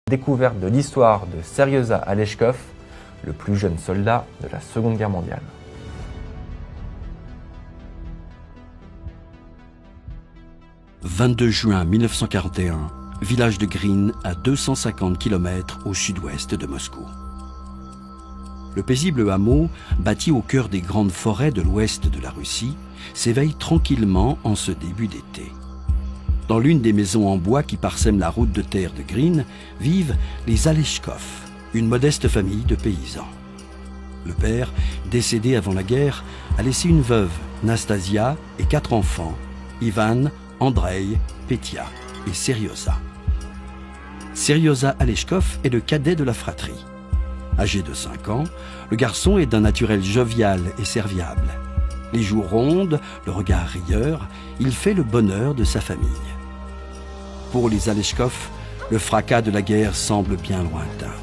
Découverte de l'histoire de Seryoza Aleshkov, le plus jeune soldat de la Seconde Guerre mondiale. « 22 juin 1941, village de Green, à 250 km au sud-ouest de Moscou. Le paisible hameau, bâti au cœur des grandes forêts de l'ouest de la Russie, s'éveille tranquillement en ce début d'été. Dans l'une des maisons en bois qui parsèment la route de terre de Green, vivent les Aleshkov, une modeste famille de paysans. Le père, décédé avant la guerre, a laissé une veuve, Nastasia, et 4 enfants, Ivan, Andrei, Petia et Seryoza. Seryoza Aleshkov est le cadet de la fratrie. Âgé de 5 ans, le garçon est d'un naturel jovial et serviable. Les joues rondes, le regard rieur, il fait le bonheur de sa famille. Pour les Aleshkov, le fracas de la guerre semble bien lointain.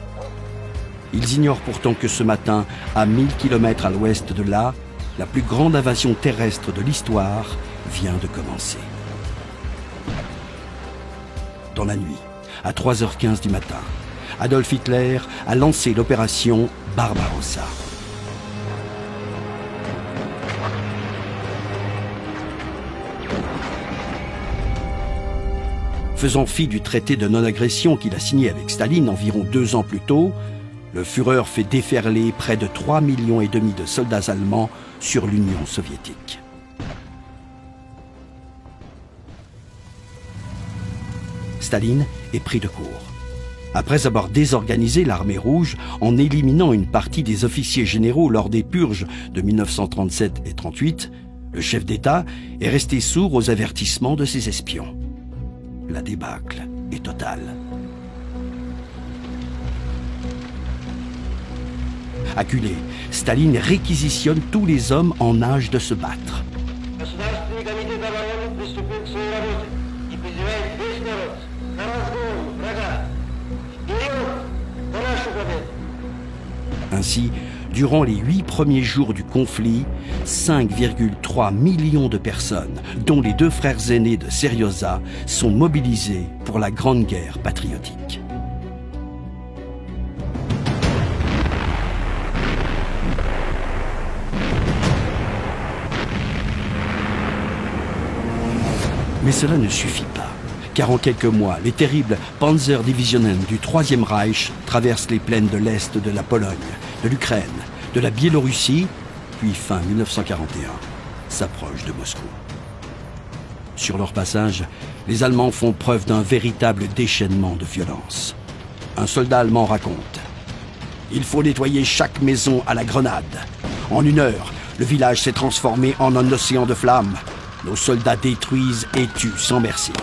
Ils ignorent pourtant que ce matin, à 1000 km à l'ouest de là, la plus grande invasion terrestre de l'histoire vient de commencer. Dans la nuit, à 3h15 du matin, Adolf Hitler a lancé l'opération Barbarossa. Faisant fi du traité de non-agression qu'il a signé avec Staline environ 2 ans plus tôt, le Führer fait déferler près de 3,5 millions de soldats allemands sur l'Union soviétique. Staline est pris de court. Après avoir désorganisé l'armée rouge en éliminant une partie des officiers généraux lors des purges de 1937 et 1938, le chef d'État est resté sourd aux avertissements de ses espions. La débâcle est totale. Acculé, Staline réquisitionne tous les hommes en âge de se battre. Ainsi, durant les 8 premiers jours du conflit, 5,3 millions de personnes, dont les 2 frères aînés de Seryoza, sont mobilisés pour la Grande Guerre patriotique. Mais cela ne suffit pas, car en quelques mois, les terribles Panzerdivisionen du Troisième Reich traversent les plaines de l'Est de la Pologne, de l'Ukraine, de la Biélorussie, puis fin 1941, s'approchent de Moscou. Sur leur passage, les Allemands font preuve d'un véritable déchaînement de violence. Un soldat allemand raconte « Il faut nettoyer chaque maison à la grenade. En 1 heure, le village s'est transformé en un océan de flammes. Nos soldats détruisent et tuent sans merci. »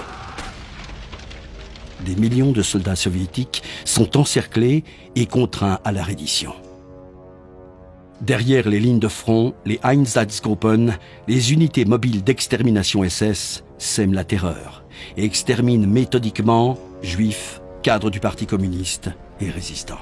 Des millions de soldats soviétiques sont encerclés et contraints à la reddition. Derrière les lignes de front, les Einsatzgruppen, les unités mobiles d'extermination SS, sèment la terreur et exterminent méthodiquement juifs, cadres du Parti communiste et résistants.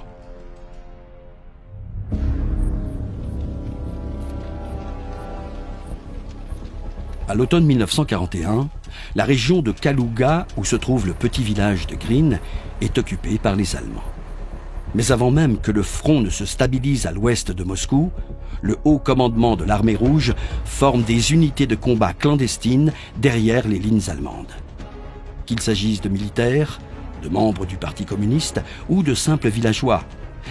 À l'automne 1941, la région de Kalouga, où se trouve le petit village de Green, est occupée par les Allemands. Mais avant même que le front ne se stabilise à l'ouest de Moscou, le haut commandement de l'armée rouge forme des unités de combat clandestines derrière les lignes allemandes. Qu'il s'agisse de militaires, de membres du Parti communiste ou de simples villageois,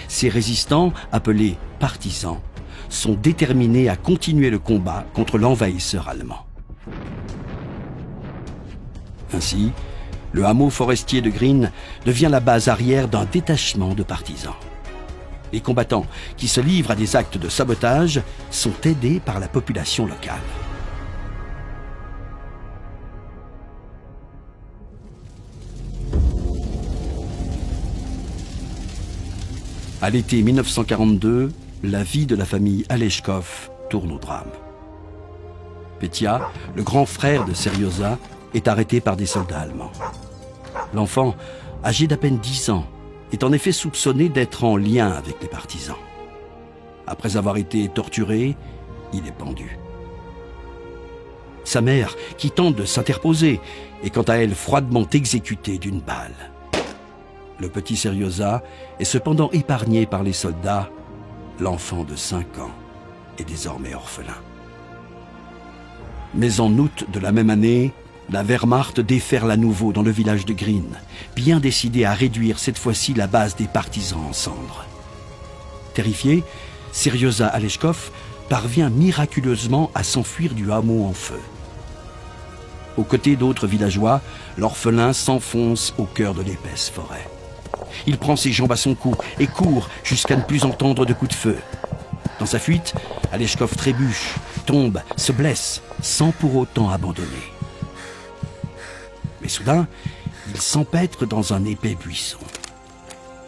ces résistants, appelés partisans, sont déterminés à continuer le combat contre l'envahisseur allemand. Ainsi, le hameau forestier de Green devient la base arrière d'un détachement de partisans. Les combattants qui se livrent à des actes de sabotage sont aidés par la population locale. À l'été 1942, la vie de la famille Aleshkov tourne au drame. Petia, le grand frère de Seryoza, est arrêté par des soldats allemands. L'enfant, âgé d'à peine 10 ans, est en effet soupçonné d'être en lien avec les partisans. Après avoir été torturé, il est pendu. Sa mère, qui tente de s'interposer, est quant à elle froidement exécutée d'une balle. Le petit Seryoza est cependant épargné par les soldats. L'enfant de 5 ans est désormais orphelin. Mais en août de la même année, la Wehrmacht déferle à nouveau dans le village de Green, bien décidé à réduire cette fois-ci la base des partisans en cendres. Terrifié, Seryoza Aleshkov parvient miraculeusement à s'enfuir du hameau en feu. Aux côtés d'autres villageois, l'orphelin s'enfonce au cœur de l'épaisse forêt. Il prend ses jambes à son cou et court jusqu'à ne plus entendre de coups de feu. Dans sa fuite, Aleshkov trébuche, tombe, se blesse, sans pour autant abandonner. Mais soudain, il s'empêtre dans un épais buisson.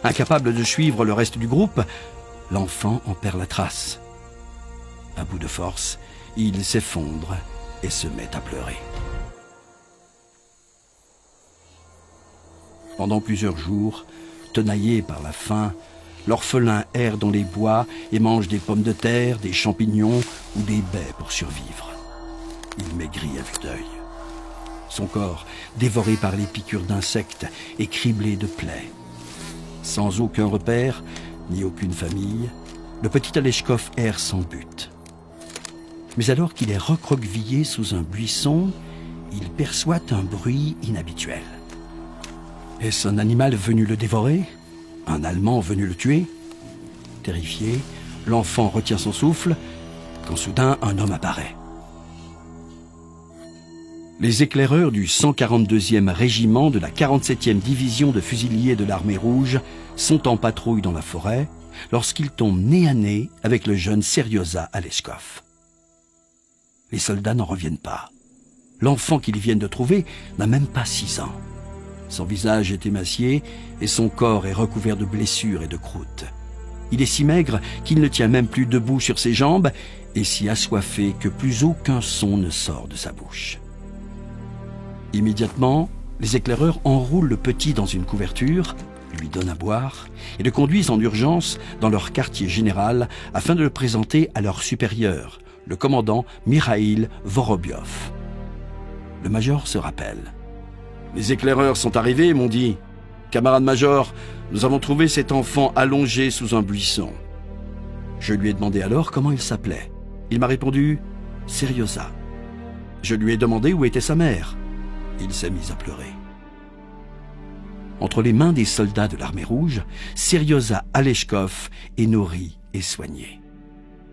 Incapable de suivre le reste du groupe, l'enfant en perd la trace. À bout de force, il s'effondre et se met à pleurer. Pendant plusieurs jours, tenaillé par la faim, l'orphelin erre dans les bois et mange des pommes de terre, des champignons ou des baies pour survivre. Il maigrit à vue d'œil. Son corps, dévoré par les piqûres d'insectes et criblé de plaies. Sans aucun repère, ni aucune famille, le petit Aleshkov erre sans but. Mais alors qu'il est recroquevillé sous un buisson, il perçoit un bruit inhabituel. Est-ce un animal venu le dévorer? Un Allemand venu le tuer? Terrifié, l'enfant retient son souffle, quand soudain un homme apparaît. Les éclaireurs du 142e régiment de la 47e division de fusiliers de l'armée rouge sont en patrouille dans la forêt lorsqu'ils tombent nez à nez avec le jeune Seryoza Aleshkov. Les soldats n'en reviennent pas. L'enfant qu'ils viennent de trouver n'a même pas 6 ans. Son visage est émacié et son corps est recouvert de blessures et de croûtes. Il est si maigre qu'il ne tient même plus debout sur ses jambes et si assoiffé que plus aucun son ne sort de sa bouche. Immédiatement, les éclaireurs enroulent le petit dans une couverture, lui donnent à boire et le conduisent en urgence dans leur quartier général afin de le présenter à leur supérieur, le commandant Mikhail Vorobiov. Le major se rappelle. « Les éclaireurs sont arrivés et m'ont dit « Camarade major, nous avons trouvé cet enfant allongé sous un buisson. » Je lui ai demandé alors comment il s'appelait. Il m'a répondu « Seryoza ». Je lui ai demandé où était sa mère. Il s'est mis à pleurer. Entre les mains des soldats de l'armée rouge, Seryoza Aleshkov est nourri et soigné.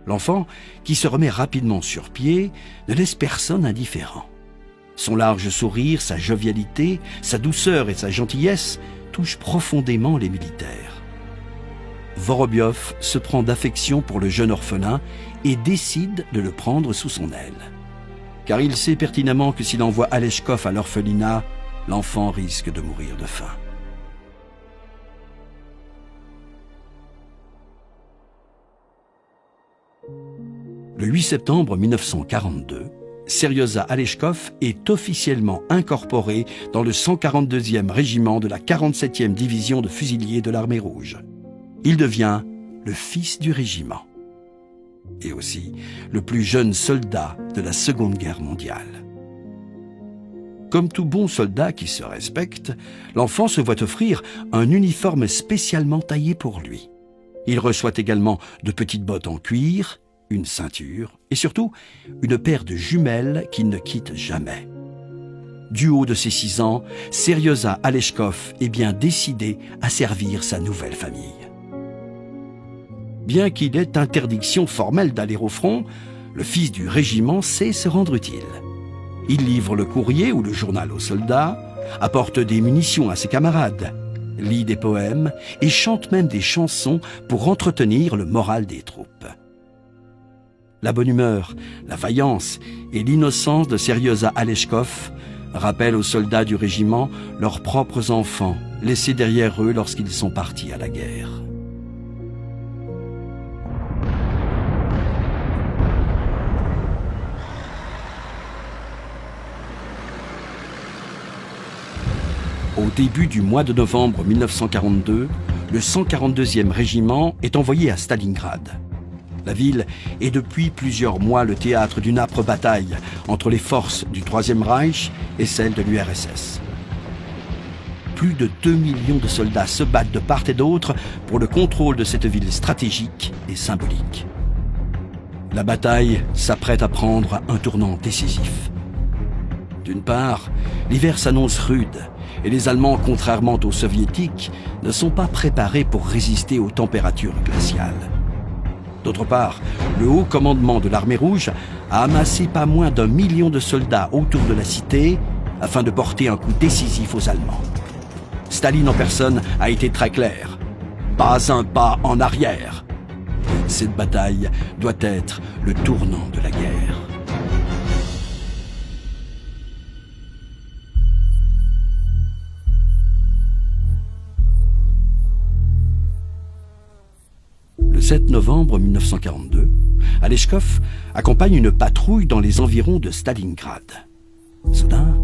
L'enfant, qui se remet rapidement sur pied, ne laisse personne indifférent. Son large sourire, sa jovialité, sa douceur et sa gentillesse touchent profondément les militaires. Vorobiov se prend d'affection pour le jeune orphelin et décide de le prendre sous son aile. Car il sait pertinemment que s'il envoie Aleshkov à l'orphelinat, l'enfant risque de mourir de faim. Le 8 septembre 1942, Seryoza Aleshkov est officiellement incorporé dans le 142e régiment de la 47e division de fusiliers de l'armée rouge. Il devient le fils du régiment et aussi le plus jeune soldat de la Seconde Guerre mondiale. Comme tout bon soldat qui se respecte, l'enfant se voit offrir un uniforme spécialement taillé pour lui. Il reçoit également de petites bottes en cuir, une ceinture et surtout une paire de jumelles qu'il ne quitte jamais. Du haut de ses 6 ans, Seryoza Aleshkov est bien décidé à servir sa nouvelle famille. Bien qu'il ait interdiction formelle d'aller au front, le fils du régiment sait se rendre utile. Il livre le courrier ou le journal aux soldats, apporte des munitions à ses camarades, lit des poèmes et chante même des chansons pour entretenir le moral des troupes. La bonne humeur, la vaillance et l'innocence de Seryoza Aleshkov rappellent aux soldats du régiment leurs propres enfants laissés derrière eux lorsqu'ils sont partis à la guerre. Au début du mois de novembre 1942, le 142e régiment est envoyé à Stalingrad. La ville est depuis plusieurs mois le théâtre d'une âpre bataille entre les forces du Troisième Reich et celles de l'URSS. plus de 2 millions de soldats se battent de part et d'autre pour le contrôle de cette ville stratégique et symbolique. La bataille s'apprête à prendre un tournant décisif. D'une part, l'hiver s'annonce rude et les Allemands, contrairement aux Soviétiques, ne sont pas préparés pour résister aux températures glaciales. D'autre part, le haut commandement de l'armée rouge a amassé pas moins d'1 million de soldats autour de la cité afin de porter un coup décisif aux Allemands. Staline en personne a été très clair. Pas un pas en arrière. Cette bataille doit être le tournant de la guerre. Le 7 novembre 1942, Aleshkov accompagne une patrouille dans les environs de Stalingrad. Soudain,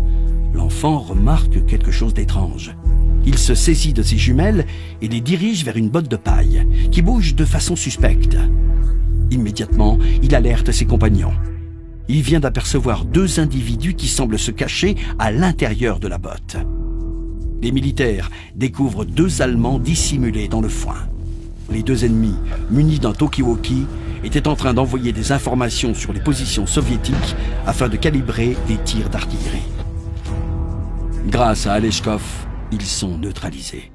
l'enfant remarque quelque chose d'étrange. Il se saisit de ses jumelles et les dirige vers une botte de paille qui bouge de façon suspecte. Immédiatement, il alerte ses compagnons. Il vient d'apercevoir 2 individus qui semblent se cacher à l'intérieur de la botte. Les militaires découvrent 2 Allemands dissimulés dans le foin. Les 2 ennemis, munis d'un talkie-walkie, étaient en train d'envoyer des informations sur les positions soviétiques afin de calibrer des tirs d'artillerie. Grâce à Aleshkov, ils sont neutralisés.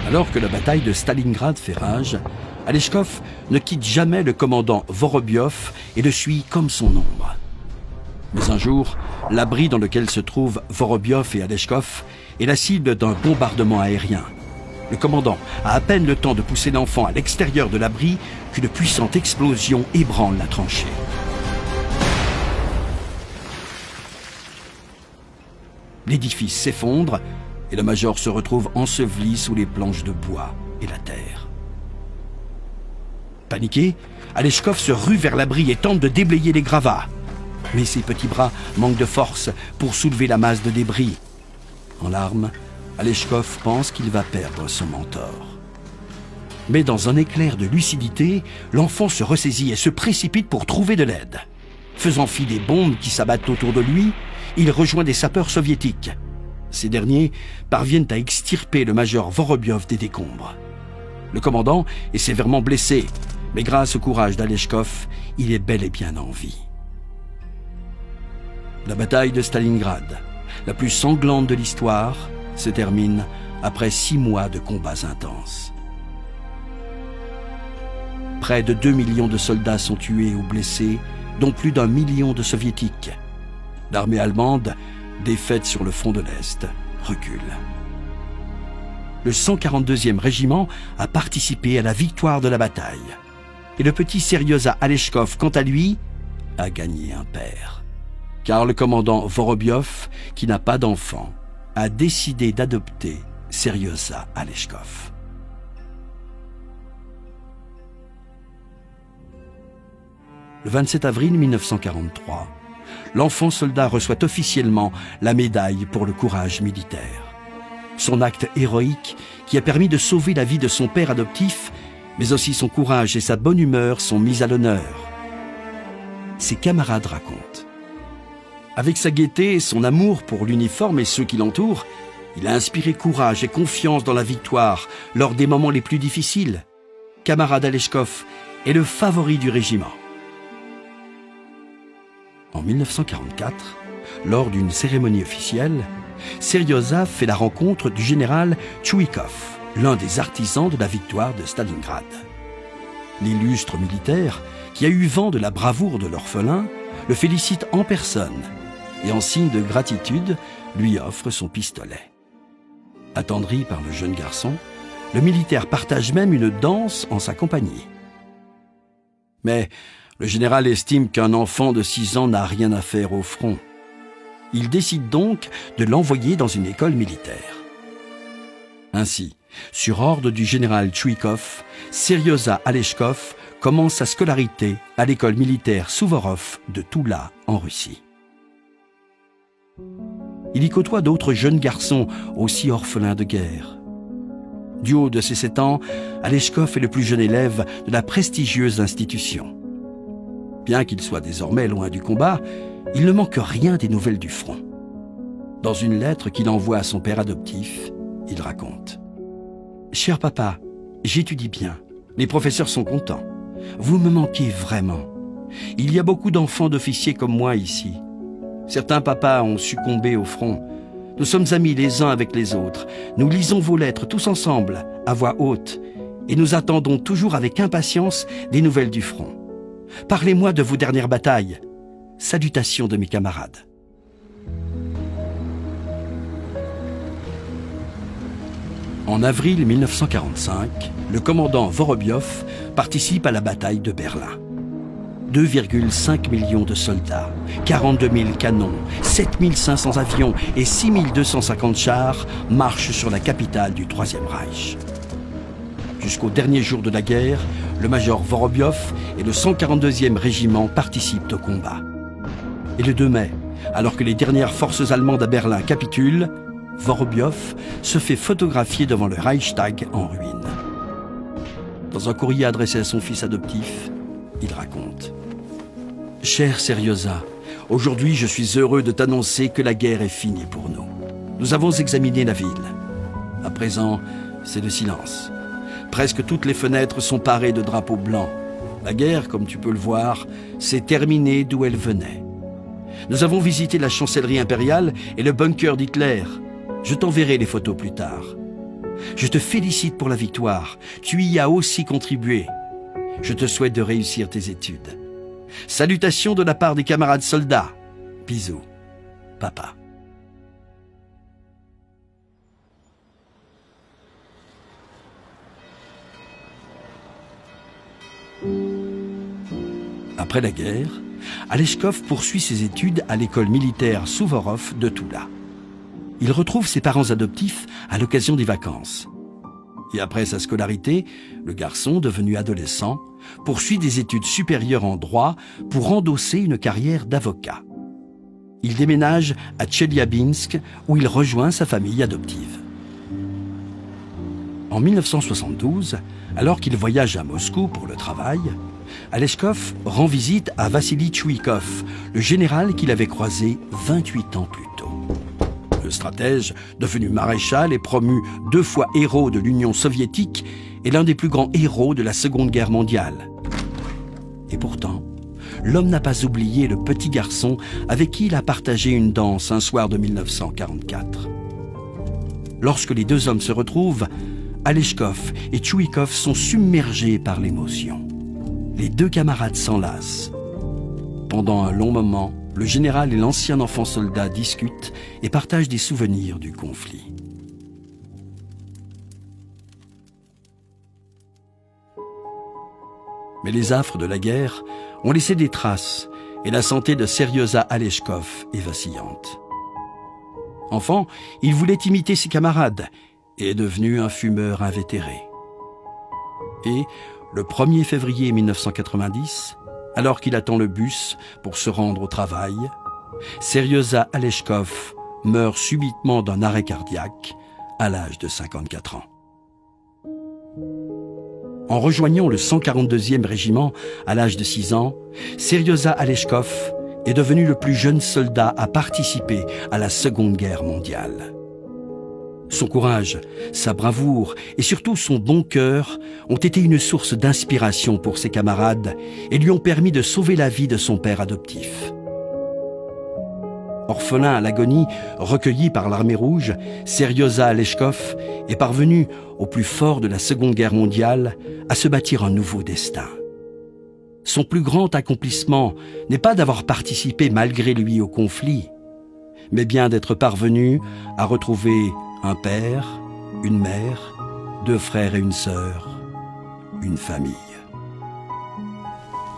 Alors que la bataille de Stalingrad fait rage, Aleshkov ne quitte jamais le commandant Vorobiov et le suit comme son ombre. Mais un jour, l'abri dans lequel se trouvent Vorobiov et Aleshkov est la cible d'un bombardement aérien. Le commandant a à peine le temps de pousser l'enfant à l'extérieur de l'abri qu'une puissante explosion ébranle la tranchée. L'édifice s'effondre et le major se retrouve enseveli sous les planches de bois et la terre. Paniqué, Aleshkov se rue vers l'abri et tente de déblayer les gravats. Mais ses petits bras manquent de force pour soulever la masse de débris. En larmes, Aleshkov pense qu'il va perdre son mentor. Mais dans un éclair de lucidité, l'enfant se ressaisit et se précipite pour trouver de l'aide. Faisant fi des bombes qui s'abattent autour de lui, il rejoint des sapeurs soviétiques. Ces derniers parviennent à extirper le major Vorobiov des décombres. Le commandant est sévèrement blessé, mais grâce au courage d'Aleshkov, il est bel et bien en vie. La bataille de Stalingrad, la plus sanglante de l'histoire, se termine après 6 mois de combats intenses. Près de 2 millions de soldats sont tués ou blessés, dont plus d'1 million de soviétiques. L'armée allemande, défaite sur le front de l'Est, recule. Le 142e régiment a participé à la victoire de la bataille. Et le petit Seryoza Aleshkov, quant à lui, a gagné un père. Car le commandant Vorobiov, qui n'a pas d'enfant, a décidé d'adopter Seryoza Aleshkov. Le 27 avril 1943, l'enfant soldat reçoit officiellement la médaille pour le courage militaire. Son acte héroïque, qui a permis de sauver la vie de son père adoptif, mais aussi son courage et sa bonne humeur sont mis à l'honneur. Ses camarades racontent. Avec sa gaieté et son amour pour l'uniforme et ceux qui l'entourent, il a inspiré courage et confiance dans la victoire lors des moments les plus difficiles. Camarade Aleshkov est le favori du régiment. En 1944, lors d'une cérémonie officielle, Seryoza fait la rencontre du général Tchouikov, l'un des artisans de la victoire de Stalingrad. L'illustre militaire, qui a eu vent de la bravoure de l'orphelin, le félicite en personne et en signe de gratitude, lui offre son pistolet. Attendri par le jeune garçon, le militaire partage même une danse en sa compagnie. Mais le général estime qu'un enfant de 6 ans n'a rien à faire au front. Il décide donc de l'envoyer dans une école militaire. Ainsi, sur ordre du général Tchouikov, Seryoza Aleshkov commence sa scolarité à l'école militaire Souvorov de Toula, en Russie. Il y côtoie d'autres jeunes garçons aussi orphelins de guerre. Du haut de ses 7 ans, Aleshkov est le plus jeune élève de la prestigieuse institution. Bien qu'il soit désormais loin du combat, il ne manque rien des nouvelles du front. Dans une lettre qu'il envoie à son père adoptif, il raconte « Cher papa, j'étudie bien. Les professeurs sont contents. Vous me manquez vraiment. Il y a beaucoup d'enfants d'officiers comme moi ici. Certains papas ont succombé au front. Nous sommes amis les uns avec les autres. Nous lisons vos lettres tous ensemble, à voix haute, et nous attendons toujours avec impatience des nouvelles du front. Parlez-moi de vos dernières batailles. Salutations de mes camarades. » En avril 1945, le commandant Vorobiov participe à la bataille de Berlin. 2,5 millions de soldats, 42 000 canons, 7 500 avions et 6 250 chars marchent sur la capitale du Troisième Reich. Jusqu'au dernier jour de la guerre, le major Vorobiov et le 142e régiment participent au combat. Et le 2 mai, alors que les dernières forces allemandes à Berlin capitulent, Vorobiov se fait photographier devant le Reichstag en ruine. Dans un courrier adressé à son fils adoptif, il raconte « Cher Seryoza, aujourd'hui je suis heureux de t'annoncer que la guerre est finie pour nous. Nous avons examiné la ville. À présent, c'est le silence. Presque toutes les fenêtres sont parées de drapeaux blancs. La guerre, comme tu peux le voir, s'est terminée d'où elle venait. Nous avons visité la chancellerie impériale et le bunker d'Hitler. Je t'enverrai les photos plus tard. Je te félicite pour la victoire. Tu y as aussi contribué. Je te souhaite de réussir tes études. Salutations de la part des camarades soldats. Bisous, papa. Après la guerre, Aleshkov poursuit ses études à l'école militaire Souvorov de Toula. Il retrouve ses parents adoptifs à l'occasion des vacances. Et après sa scolarité, le garçon, devenu adolescent, poursuit des études supérieures en droit pour endosser une carrière d'avocat. Il déménage à Tcheliabinsk où il rejoint sa famille adoptive. En 1972, alors qu'il voyage à Moscou pour le travail, Aleshkov rend visite à Vassili Tchouikov, le général qu'il avait croisé 28 ans plus tôt. Le stratège, devenu maréchal et promu 2 fois héros de l'Union soviétique, est l'un des plus grands héros de la Seconde Guerre mondiale. Et pourtant, l'homme n'a pas oublié le petit garçon avec qui il a partagé une danse un soir de 1944. Lorsque les deux hommes se retrouvent, Aleshkov et Tchouikov sont submergés par l'émotion. Les deux camarades s'enlacent. Pendant un long moment, le général et l'ancien enfant soldat discutent et partagent des souvenirs du conflit. Mais les affres de la guerre ont laissé des traces et la santé de Seryoza Aleshkov est vacillante. Enfant, il voulait imiter ses camarades et est devenu un fumeur invétéré. Et le 1er février 1990, alors qu'il attend le bus pour se rendre au travail, Seryoza Aleshkov meurt subitement d'un arrêt cardiaque à l'âge de 54 ans. En rejoignant le 142e régiment à l'âge de 6 ans, Seryoza Aleshkov est devenu le plus jeune soldat à participer à la Seconde Guerre mondiale. Son courage, sa bravoure et surtout son bon cœur ont été une source d'inspiration pour ses camarades et lui ont permis de sauver la vie de son père adoptif. Orphelin à l'agonie, recueilli par l'armée rouge, Seryoza Aleshkov est parvenu, au plus fort de la Seconde Guerre mondiale, à se bâtir un nouveau destin. Son plus grand accomplissement n'est pas d'avoir participé malgré lui au conflit, mais bien d'être parvenu à retrouver un père, une mère, 2 frères et une sœur, une famille.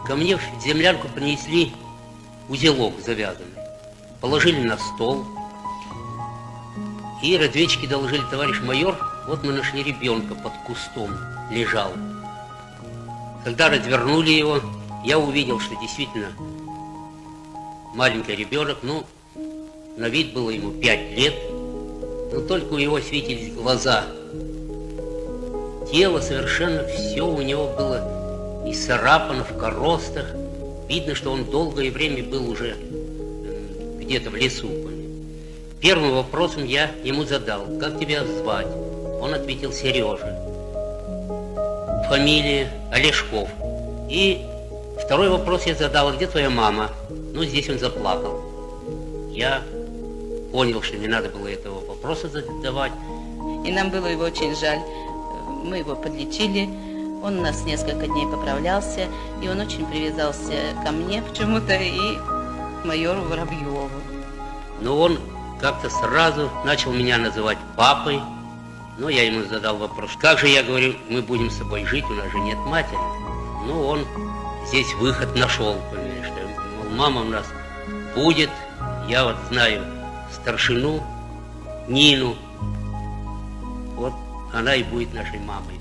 Ко мне в землянку принесли узелок завязанный. Положили на стол. И разведчики доложили: товарищ майор, вот мы нашли ребенка под кустом, лежал. Когда развернули его, я увидел, что действительно маленький ребенок, на вид было ему 5 лет, но только у него светились глаза. тело совершенно все у него было исцарапано в коростах. Видно, что он долгое время был уже где-то в лесу. Первым вопросом я ему задал: как тебя звать? Он ответил: Сережа. Фамилия Олешков. И второй вопрос я задал: где твоя мама? Ну, здесь он заплакал. Я понял, что не надо было этого вопроса задавать. И нам было его очень жаль. Мы его подлечили, он у нас несколько дней поправлялся, и он очень привязался ко мне почему-то и к майору Воробьеву. Но он как-то сразу начал меня называть папой. Но я ему задал вопрос: как же, я говорю, мы будем с тобой жить, у нас же нет матери. Ну, он здесь выход нашел, понимаешь, что, мол, мама у нас будет. Я вот знаю старшину Нину, вот она и будет нашей мамой.